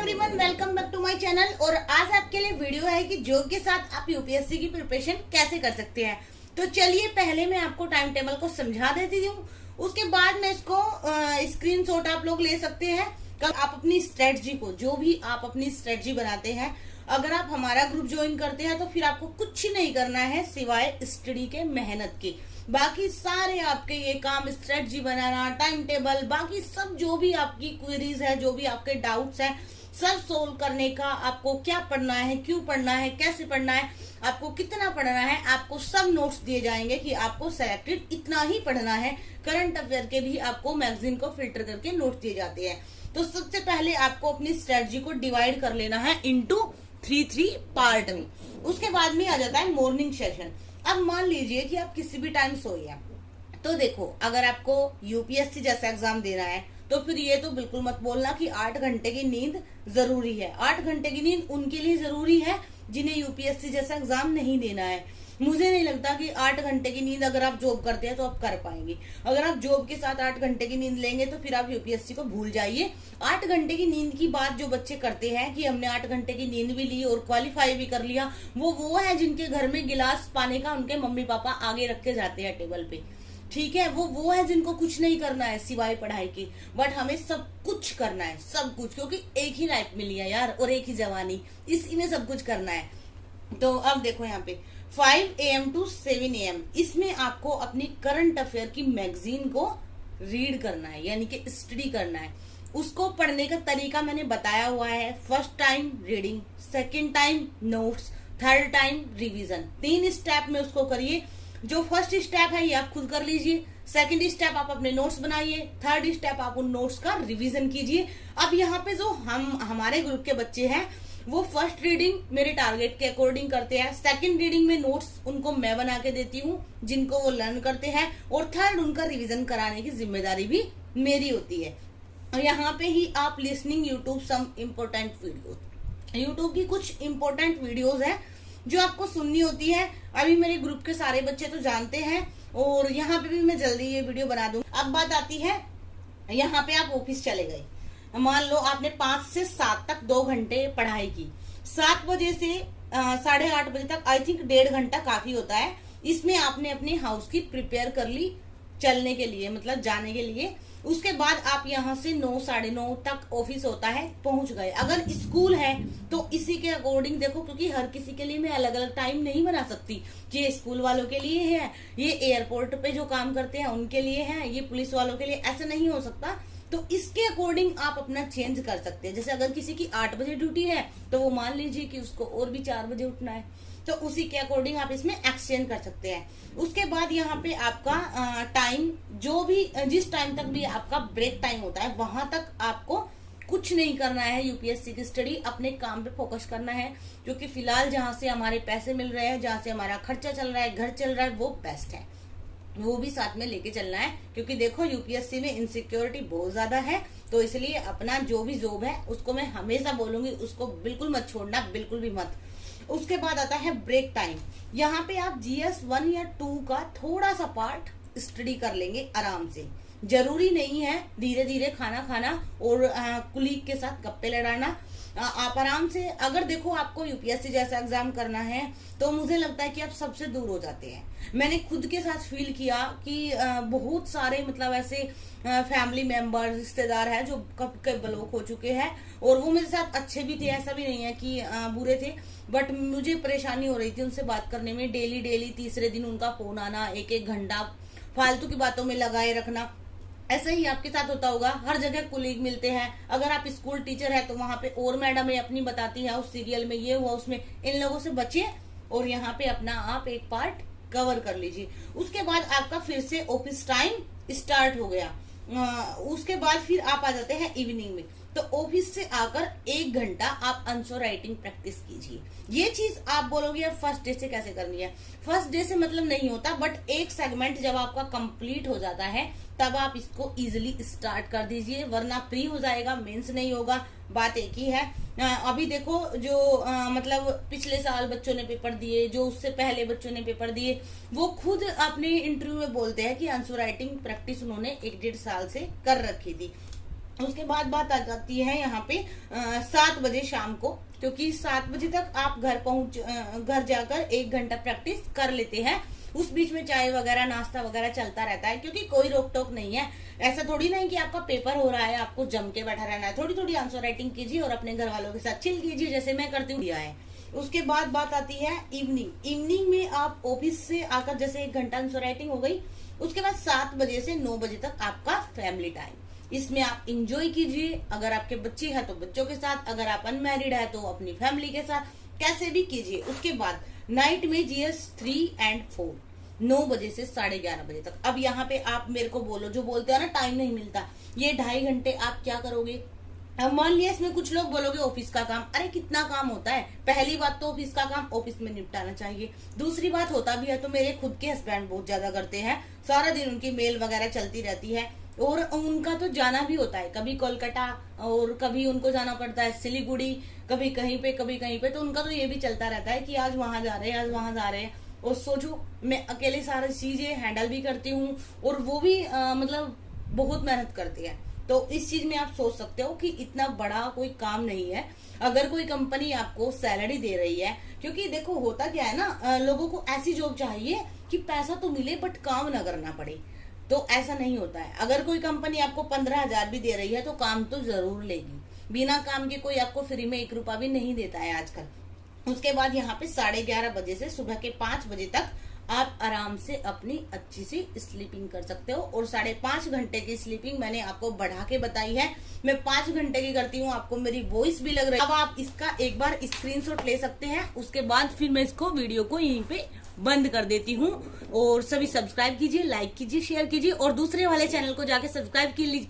Everyone, welcome back to my channel. और आज आपके लिए वीडियो है कि जॉब के साथ आप यूपीएससी की प्रिपरेशन कैसे कर सकते हैं। तो चलिए पहले मैं आपको टाइम टेबल को समझा देती हूँ, उसके बाद में इसको स्क्रीनशॉट आप लोग ले सकते हैं। कल आप अपनी स्ट्रेटजी को, जो भी आप अपनी स्ट्रेटजी बनाते हैं, अगर आप हमारा ग्रुप ज्वाइन करते हैं तो फिर आपको कुछ नहीं करना है सिवाय स्टडी के, मेहनत की। बाकी सारे आपके ये काम, स्ट्रेटजी बनाना, टाइम टेबल, बाकी सब जो भी आपकी क्वेरीज है, जो भी आपके डाउट्स हैं, सब सोल्व करने का आपको क्या पढ़ना है, क्यों पढ़ना है, कैसे पढ़ना है, आपको कितना पढ़ना है, आपको सब नोट्स दिए जाएंगे कि आपको सेलेक्टेड इतना ही पढ़ना है। करंट अफेयर के भी आपको मैगजीन को फिल्टर करके नोट्स दिए जाते हैं। तो सबसे पहले आपको अपनी स्ट्रेटजी को डिवाइड कर लेना है इंटू 3 पार्ट में। उसके बाद में आ जाता है मॉर्निंग सेशन। अब मान लीजिए कि आप किसी भी टाइम सोए हैं, तो देखो अगर आपको यूपीएससी जैसा एग्जाम देना है तो फिर ये तो बिल्कुल मत बोलना कि 8 घंटे की नींद जरूरी है। 8 घंटे की नींद उनके लिए जरूरी है जिन्हें यूपीएससी जैसा एग्जाम नहीं देना है। मुझे नहीं लगता कि 8 घंटे की नींद अगर आप जॉब करते हैं तो आप कर पाएंगे। अगर आप जॉब के साथ 8 घंटे की नींद लेंगे तो फिर आप यूपीएससी को भूल जाइए। 8 घंटे की नींद की बात जो बच्चे करते हैं कि हमने 8 घंटे की नींद भी ली और क्वालिफाई भी कर लिया, वो है जिनके घर में गिलास पानी का उनके मम्मी पापा आगे रख के जाते हैं टेबल पे। ठीक है, वो है जिनको कुछ नहीं करना है सिवाय पढ़ाई के। बट हमें सब कुछ करना है, सब कुछ, क्योंकि एक ही लाइफ मिली है यार और एक ही जवानी, इसी में सब कुछ करना है। तो अब देखो यहाँ पे 5 AM to 7 AM, इसमें आपको अपनी करंट अफेयर की मैगजीन को रीड करना है, यानी कि स्टडी करना है। उसको पढ़ने का तरीका मैंने बताया हुआ है। First time reading, second time notes, third time revision. 3 step में उसको करिए। जो फर्स्ट स्टेप है ये आप खुद कर लीजिए, सेकंड स्टेप आप अपने नोट्स बनाइए, थर्ड स्टेप आप उन नोट्स का रिवीजन कीजिए। अब यहाँ पे जो हमारे ग्रुप के बच्चे हैं वो फर्स्ट रीडिंग मेरे टारगेट के अकॉर्डिंग करते हैं, सेकंड रीडिंग में नोट्स उनको मैं बना के देती हूँ जिनको वो लर्न करते हैं, और थर्ड उनका रिवीजन कराने की जिम्मेदारी भी मेरी होती है। और यहाँ पे ही आप listening YouTube some important video, YouTube की कुछ इम्पोर्टेंट वीडियोज है जो आपको सुननी होती है। अभी मेरे ग्रुप के सारे बच्चे तो जानते हैं और यहाँ पे भी मैं जल्दी ये वीडियो बना दूंगी। अब बात आती है, यहाँ पे आप ऑफिस चले गए, मान लो आपने 5 से 7 तक 2 घंटे पढ़ाई की, 7 बजे से 8:30 बजे तक, आई थिंक 1.5 घंटा काफी होता है। इसमें आपने अपने हाउस की प्रिपेयर कर ली चलने के लिए, मतलब जाने के लिए। उसके बाद आप यहाँ से 9, 9:30 तक ऑफिस होता है, पहुंच गए। अगर स्कूल है तो इसी के अकॉर्डिंग देखो, क्योंकि हर किसी के लिए मैं अलग अलग टाइम नहीं बना सकती कि ये स्कूल वालों के लिए है, ये एयरपोर्ट पे जो काम करते हैं उनके लिए है, ये पुलिस वालों के लिए, ऐसा नहीं हो सकता। तो इसके अकॉर्डिंग आप अपना चेंज कर सकते हैं। जैसे अगर किसी की 8 बजे ड्यूटी है तो वो मान लीजिए कि उसको और भी 4 बजे उठना है, तो उसी के अकॉर्डिंग आप इसमें एक्सचेंज कर सकते हैं। उसके बाद यहाँ पे आपका टाइम, जो भी जिस टाइम तक भी आपका ब्रेक टाइम होता है वहां तक आपको कुछ नहीं करना है। यूपीएससी की स्टडी, अपने काम पे फोकस करना है, क्योंकि फिलहाल जहां से हमारे पैसे मिल रहे हैं, जहां से हमारा खर्चा चल रहा है, घर चल रहा है, वो बेस्ट है, वो भी साथ में लेके चलना है। क्योंकि देखो यूपीएससी में इनसिक्योरिटी बहुत ज्यादा है, तो इसलिए अपना जो भी जॉब है उसको मैं हमेशा बोलूंगी, उसको बिल्कुल मत छोड़ना, बिल्कुल भी मत। उसके बाद आता है ब्रेक टाइम। यहाँ पे आप जीएस 1 या 2 का थोड़ा सा पार्ट स्टडी कर लेंगे आराम से। जरूरी नहीं है धीरे धीरे खाना खाना और कुलीग के साथ गप्पे लड़ाना। आप आराम से, अगर देखो आपको यूपीएससी जैसा एग्जाम करना है तो मुझे लगता है कि आप सबसे दूर हो जाते हैं। मैंने खुद के साथ फील किया कि बहुत सारे मतलब ऐसे फैमिली मेंबर, रिश्तेदार हैं जो कब के ब्लॉक हो चुके हैं, और वो मेरे साथ अच्छे भी थे, ऐसा भी नहीं है कि बुरे थे, बट मुझे परेशानी हो रही थी उनसे बात करने में। डेली तीसरे दिन उनका फोन आना, 1-1 घंटा फालतू की बातों में लगाए रखना। ऐसा ही आपके साथ होता होगा, हर जगह कुलीग मिलते हैं। अगर आप स्कूल टीचर है तो वहां पे और मैडम अपनी बताती है उस सीरियल में ये हुआ, उसमें, इन लोगों से बचिए और यहाँ पे अपना आप एक पार्ट कवर कर लीजिए। उसके बाद आपका फिर से ऑफिस टाइम स्टार्ट हो गया। उसके बाद फिर आप आ जाते हैं इवनिंग में। तो ऑफिस से आकर 1 घंटा आप आंसर राइटिंग प्रैक्टिस कीजिए। ये चीज आप बोलोगे फर्स्ट डे से कैसे करनी है, फर्स्ट डे से मतलब नहीं होता, बट एक सेगमेंट जब आपका कंप्लीट हो जाता है तब आप इसको इजिली स्टार्ट कर दीजिए, वरना प्री हो जाएगा, मेंस नहीं होगा। बात एक ही है। अभी देखो जो मतलब पिछले साल बच्चों ने पेपर दिए, जो उससे पहले बच्चों ने पेपर दिए, वो खुद अपने इंटरव्यू में बोलते हैं कि आंसर राइटिंग प्रैक्टिस उन्होंने 1-1.5 साल से कर रखी थी। उसके बाद बात आ जाती है यहाँ पे 7 बजे शाम को, क्योंकि 7 बजे तक आप घर जाकर 1 घंटा प्रैक्टिस कर लेते हैं। उस बीच में चाय वगैरह नाश्ता वगैरह चलता रहता है, क्योंकि कोई रोक टोक नहीं है। ऐसा थोड़ी ना है कि आपका पेपर हो रहा है आपको जम के बैठा रहना है। थोड़ी थोड़ी आंसर राइटिंग कीजिए और अपने घर वालों के साथ चिल कीजिए, जैसे मैं करती हूँ। उसके बाद बात आती है इवनिंग में आप ऑफिस से आकर जैसे 1 घंटा आंसर राइटिंग हो गई। उसके बाद 7 बजे से 9 बजे तक आपका फैमिली टाइम, इसमें आप इंजॉय कीजिए। अगर आपके बच्चे हैं तो बच्चों के साथ, अगर आप अनमैरिड है तो अपनी फैमिली के साथ, कैसे भी कीजिए। उसके बाद नाइट में GS 3 and 4 9 बजे से 11:30 बजे तक। अब यहाँ पे आप मेरे को बोलो, जो बोलते हैं ना टाइम नहीं मिलता, ये 2.5 घंटे आप क्या करोगे। अब मान लिया इसमें कुछ लोग बोलोगे ऑफिस का काम, अरे कितना काम होता है। पहली बात तो ऑफिस का काम ऑफिस में निपटाना चाहिए। दूसरी बात होता भी है तो मेरे खुद के हस्बैंड बहुत ज्यादा करते हैं, सारा दिन उनकी मेल वगैरह चलती रहती है और उनका तो जाना भी होता है, कभी कोलकाता और कभी उनको जाना पड़ता है सिलीगुड़ी, कभी कहीं पे कभी कहीं पे। तो उनका तो ये भी चलता रहता है कि आज वहां जा रहे हैं, आज वहां जा रहे हैं। और सोचो मैं अकेले सारी चीजें हैंडल भी करती हूँ और वो भी मतलब बहुत मेहनत करती है। तो इस चीज में आप सोच सकते हो कि इतना बड़ा कोई काम नहीं है अगर कोई कंपनी आपको सैलरी दे रही है। क्योंकि देखो होता क्या है ना, लोगों को ऐसी जॉब चाहिए कि पैसा तो मिले बट काम ना करना पड़े। तो ऐसा नहीं होता है। अगर कोई कंपनी आपको 15,000 भी दे रही है तो काम तो जरूर लेगी। बिना काम के कोई आपको फ्री में 1 रुपया भी नहीं देता है आजकल। उसके बाद यहाँ पे 11:30 बजे से सुबह के 5 बजे तक आप आराम से अपनी अच्छी सी स्लीपिंग कर सकते हो। और 5.5 घंटे की स्लीपिंग मैंने आपको बढ़ा के बताई है। मैं 5 घंटे की करती हूँ, आपको मेरी वॉइस भी लग रही है। अब आप इसका एक बार स्क्रीनशॉट ले सकते हैं। उसके बाद फिर मैं इसको वीडियो को यहीं पे बंद कर देती हूँ। और सभी सब्सक्राइब कीजिए, लाइक कीजिए, शेयर कीजिए और दूसरे वाले चैनल को जाके सब्सक्राइब कीजिए।